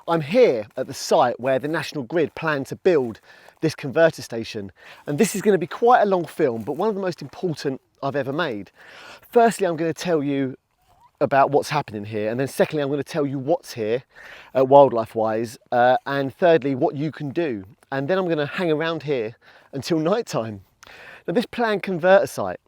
I'm here at the site where the National Grid plan to build this converter station, and this is going to be quite a long film, but one of the most important I've ever made. Firstly, I'm going to tell you about what's happening here, and then secondly, I'm going to tell you what's here wildlife wise, and thirdly, what you can do, and then I'm going to hang around here until night time. Now, this planned converter site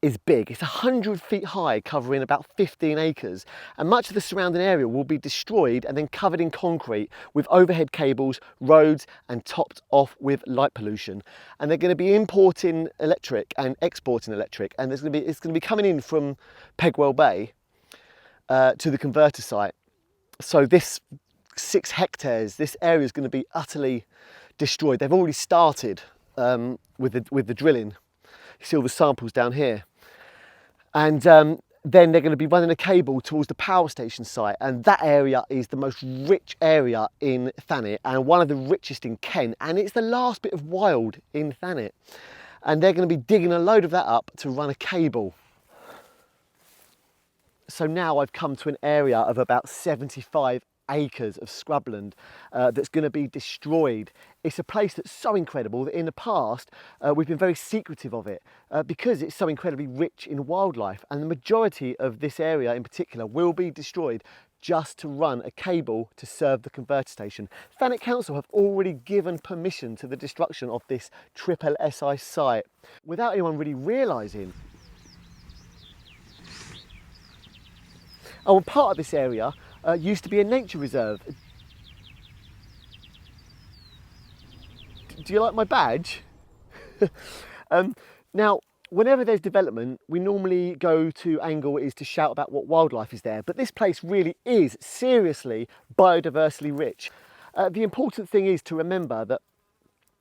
is big. It's 100 feet high, covering about 15 acres, and much of the surrounding area will be destroyed and then covered in concrete with overhead cables, roads, and topped off with light pollution. And they're going to be importing electric and exporting electric, and it's going to be coming in from Pegwell Bay to the converter site. So this 6 hectares, this area is going to be utterly destroyed. They've already started with the drilling. You see all the samples down here. And then they're going to be running a cable towards the power station site, and that area is the most rich area in Thanet and one of the richest in Kent, and it's the last bit of wild in Thanet. And they're going to be digging a load of that up to run a cable. So now I've come to an area of about 75 acres of scrubland that's going to be destroyed. It's a place that's so incredible that in the past we've been very secretive of it because it's so incredibly rich in wildlife, and the majority of this area in particular will be destroyed just to run a cable to serve the converter station. Thanet Council have already given permission to the destruction of this triple SI site without anyone really realising. Oh, and part of this area used to be a nature reserve. Do you like my badge? Now, whenever there's development, we normally go to angle is to shout about what wildlife is there, but this place really is seriously biodiversity rich. The important thing is to remember that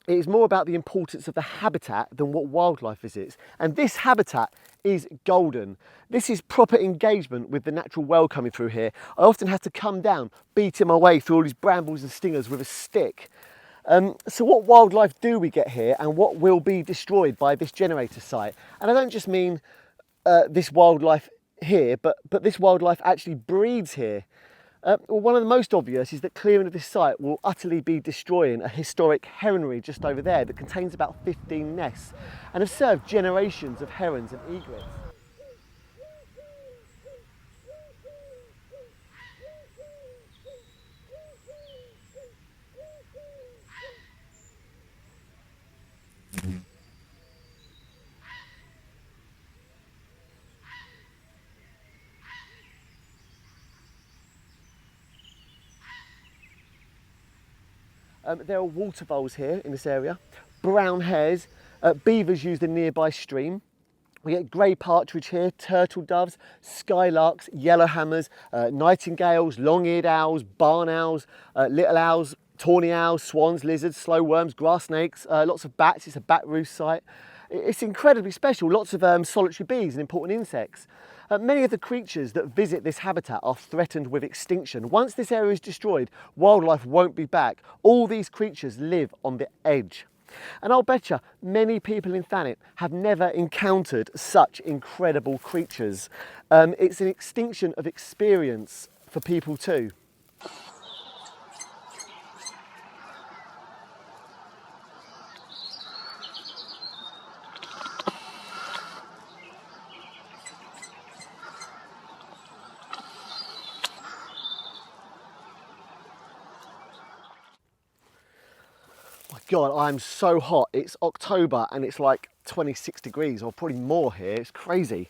it is more about the importance of the habitat than what wildlife visits. And this habitat is golden. This is proper engagement with the natural world coming through here. I often have to come down, beating my way through all these brambles and stingers with a stick. So what wildlife do we get here, and what will be destroyed by this generator site? And I don't just mean this wildlife here, but this wildlife actually breeds here. Well, one of the most obvious is that clearing of this site will utterly be destroying a historic heronry just over there that contains about 15 nests and has served generations of herons and egrets. There are water voles here in this area, brown hares, beavers use the nearby stream. We get grey partridge here, turtle doves, skylarks, yellowhammers, nightingales, long-eared owls, barn owls, little owls, tawny owls, swans, lizards, slow worms, grass snakes, lots of bats. It's a bat roost site. It's incredibly special, lots of solitary bees and important insects. Many of the creatures that visit this habitat are threatened with extinction. Once this area is destroyed, wildlife won't be back. All these creatures live on the edge. And I'll bet you many people in Thanet have never encountered such incredible creatures. It's an extinction of experience for people too. God, I'm so hot. It's October and it's like 26 degrees or probably more here. It's crazy.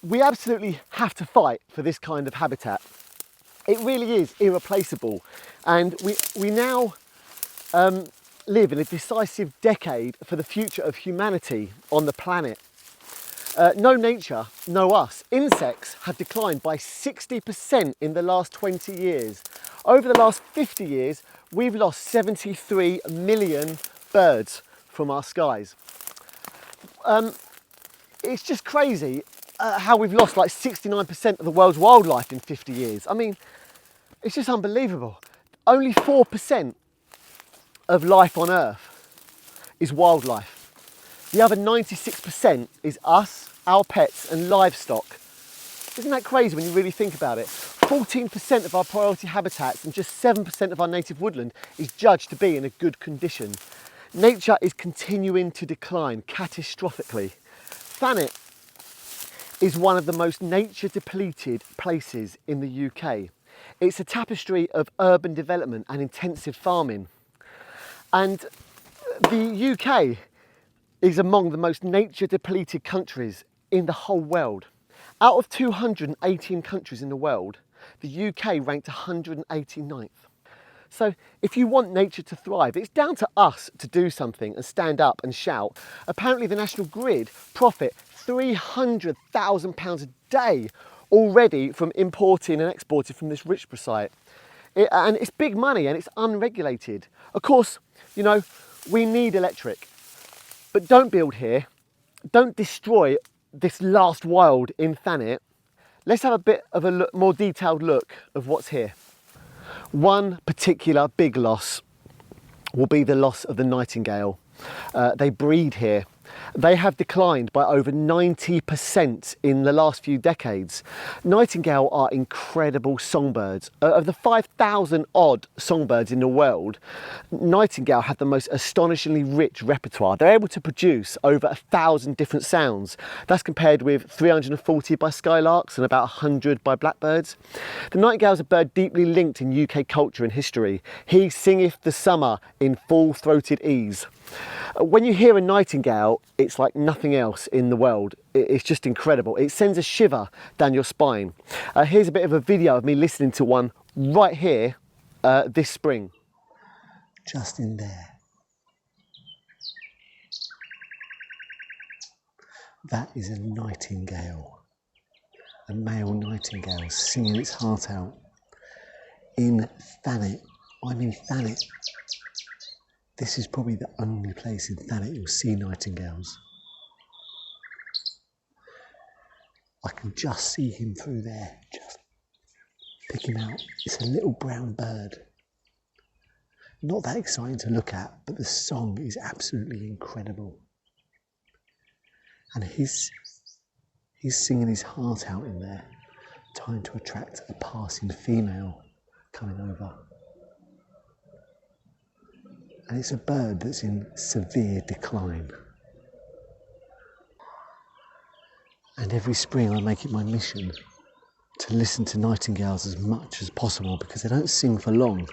We absolutely have to fight for this kind of habitat. It really is irreplaceable. And we now live in a decisive decade for the future of humanity on the planet. No nature, no us. Insects have declined by 60% in the last 20 years. Over the last 50 years, we've lost 73 million birds from our skies. It's just crazy how we've lost like 69% of the world's wildlife in 50 years. I mean, it's just unbelievable. Only 4% of life on Earth is wildlife. The other 96% is us, our pets and livestock. Isn't that crazy when you really think about it? 14% of our priority habitats and just 7% of our native woodland is judged to be in a good condition. Nature is continuing to decline catastrophically. Thanet is one of the most nature depleted places in the UK. It's a tapestry of urban development and intensive farming. And the UK is among the most nature depleted countries in the whole world. Out of 218 countries in the world, the UK ranked 189th. So if you want nature to thrive, it's down to us to do something and stand up and shout. Apparently the National Grid profit £300,000 a day already from importing and exporting from this Richborough site. And it's big money and it's unregulated. Of course, you know, we need electric, but don't build here. Don't destroy this last wild in Thanet. Let's have a bit of a more detailed look of what's here. One particular big loss will be the loss of the nightingale. They breed here. They have declined by over 90% in the last few decades. Nightingale are incredible songbirds. Of the 5,000 odd songbirds in the world, nightingale have the most astonishingly rich repertoire. They're able to produce over 1,000 different sounds. That's compared with 340 by skylarks and about 100 by blackbirds. The nightingale is a bird deeply linked in UK culture and history. He singeth the summer in full-throated ease. When you hear a nightingale, it's like nothing else in the world. It's just incredible. It sends a shiver down your spine. Here's a bit of a video of me listening to one right here this spring. Just in there. That is a nightingale. A male nightingale singing its heart out in Thanet. I'm in Thanet. This is probably the only place in Thanet you'll see nightingales. I can just see him through there, just pick him out. It's a little brown bird. Not that exciting to look at, but the song is absolutely incredible. And he's singing his heart out in there, trying to attract a passing female coming over. And it's a bird that's in severe decline. And every spring I make it my mission to listen to nightingales as much as possible because they don't sing for long.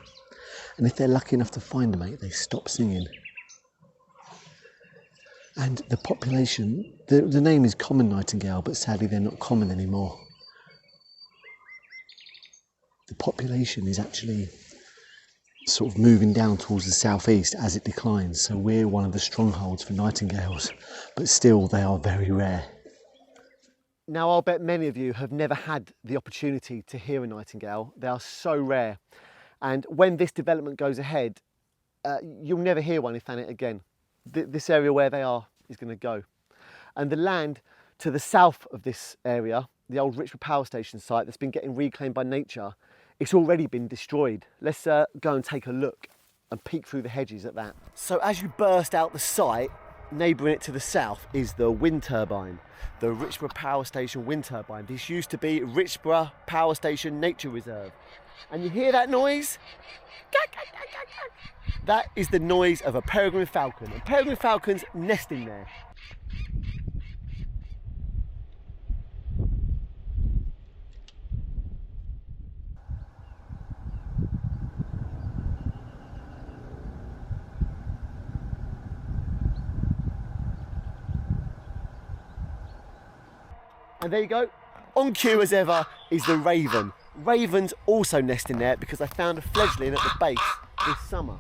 And if they're lucky enough to find a mate, they stop singing. And the population, the name is common nightingale, but sadly they're not common anymore. The population is actually sort of moving down towards the southeast as it declines. So we're one of the strongholds for nightingales, but still they are very rare. Now I'll bet many of you have never had the opportunity to hear a nightingale. They are so rare. And when this development goes ahead, you'll never hear one in Thanet again. This area where they are is going to go. And the land to the south of this area, the old Richborough power station site that's been getting reclaimed by nature, it's already been destroyed. Let's go and take a look and peek through the hedges at that. So as you burst out the site, neighbouring it to the south is the wind turbine, the Richborough Power Station wind turbine. This used to be Richborough Power Station Nature Reserve. And you hear that noise? That is the noise of a peregrine falcon. And peregrine falcons nesting there. And there you go, on cue as ever is the raven. Ravens also nest in there because I found a fledgling at the base this summer.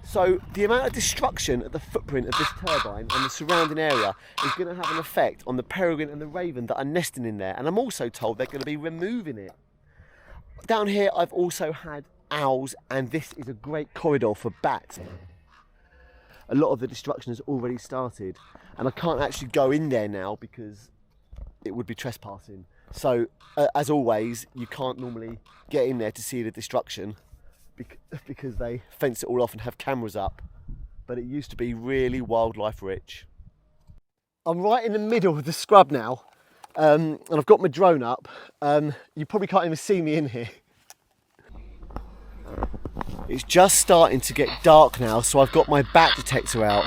So the amount of destruction at the footprint of this turbine and the surrounding area is going to have an effect on the peregrine and the raven that are nesting in there. And I'm also told they're going to be removing it. Down here I've also had owls, and this is a great corridor for bats. A lot of the destruction has already started, and I can't actually go in there now because it would be trespassing. So as always, you can't normally get in there to see the destruction because they fence it all off and have cameras up. But it used to be really wildlife rich. I'm right in the middle of the scrub now, and I've got my drone up. You probably can't even see me in here. It's just starting to get dark now, so I've got my bat detector out.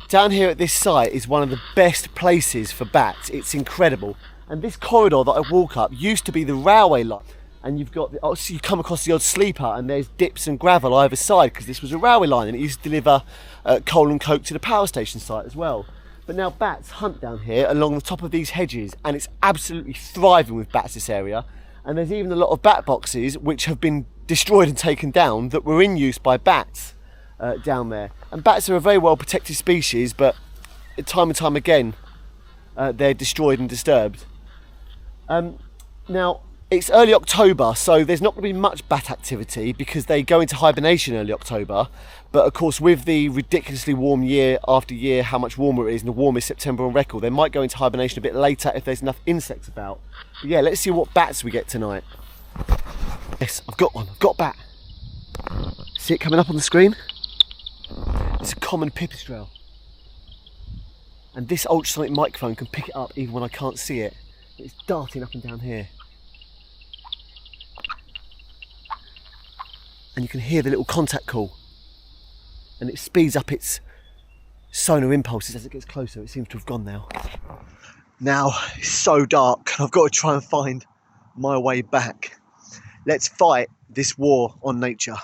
Down here at this site is one of the best places for bats. It's incredible. And this corridor that I walk up used to be the railway line. And you've got, so you come across the odd sleeper and there's dips and gravel either side because this was a railway line and it used to deliver coal and coke to the power station site as well. But now bats hunt down here along the top of these hedges and it's absolutely thriving with bats, this area. And there's even a lot of bat boxes which have been destroyed and taken down that were in use by bats down there. And bats are a very well protected species, but time and time again they're destroyed and disturbed. Now it's early October, so there's not going to be much bat activity because they go into hibernation early October. But of course, with the ridiculously warm year after year, how much warmer it is, and the warmest September on record, they might go into hibernation a bit later if there's enough insects about. But yeah, let's see what bats we get tonight. Yes, I've got one. I've got a bat. See it coming up on the screen? It's a common pipistrelle. And this ultrasonic microphone can pick it up even when I can't see it. It's darting up and down here. And you can hear the little contact call. And it speeds up its sonar impulses as it gets closer. It seems to have gone now. Now it's so dark, I've got to try and find my way back. Let's fight this war on nature.